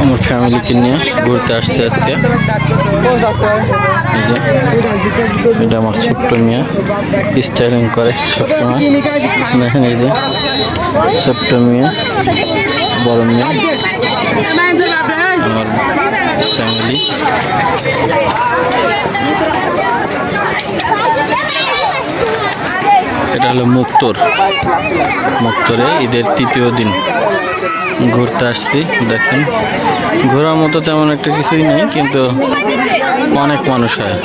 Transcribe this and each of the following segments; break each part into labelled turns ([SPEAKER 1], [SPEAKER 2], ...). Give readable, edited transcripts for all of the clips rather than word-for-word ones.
[SPEAKER 1] আমার ফ্যামিলিকে নিয়ে ঘুরতে আসছে আজকে। এটা আমার ছোট্ট মেয়ে স্টাইলিং করে সবসময়। দেখেন এই যে ছোট্ট মেয়ে, বড় মেয়ে, আমার ফ্যামিলি। এটা হলো মুক্তরে ঈদের তৃতীয় দিন ঘুরতে আসছি। দেখেন ঘোরার মতো তেমন একটা কিছুই নেই, কিন্তু অনেক মানুষ হয়।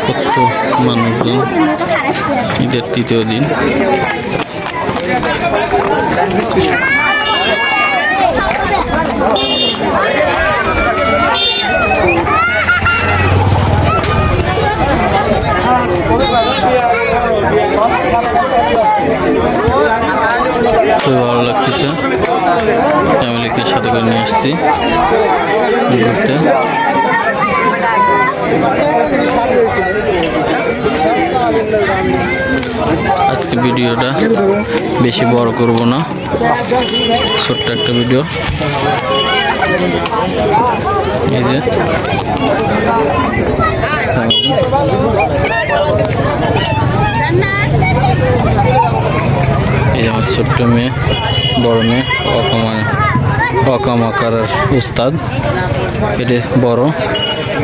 [SPEAKER 1] কত মানুষজন ঈদের তৃতীয় দিন। খুবই ভালো লাগতেছে, ফ্যামিলিকে সাথে করে নিয়ে আসছি ঘুরতে। আজকে ভিডিওটা বেশি বড় করব না, ছোট্ট একটা ভিডিও। এই যে আমার ছোট্ট মেয়ে, বড় মেয়ে, অকামাকার উস্তাদ। এটি বড়,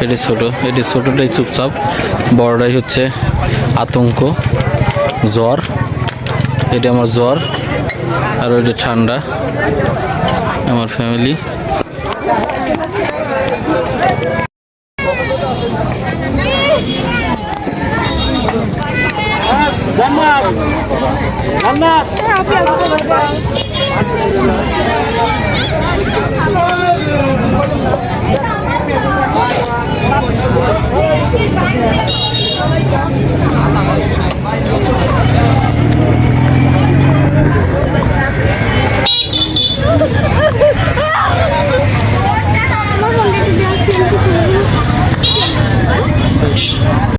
[SPEAKER 1] এটি ছোট। এটি ছোটটাই চুপচাপ, বড়টাই হচ্ছে আতঙ্ক, জ্বর। এটি আমার জ্বর, আর ওইটা ঠান্ডা। আমার ফ্যামিলি।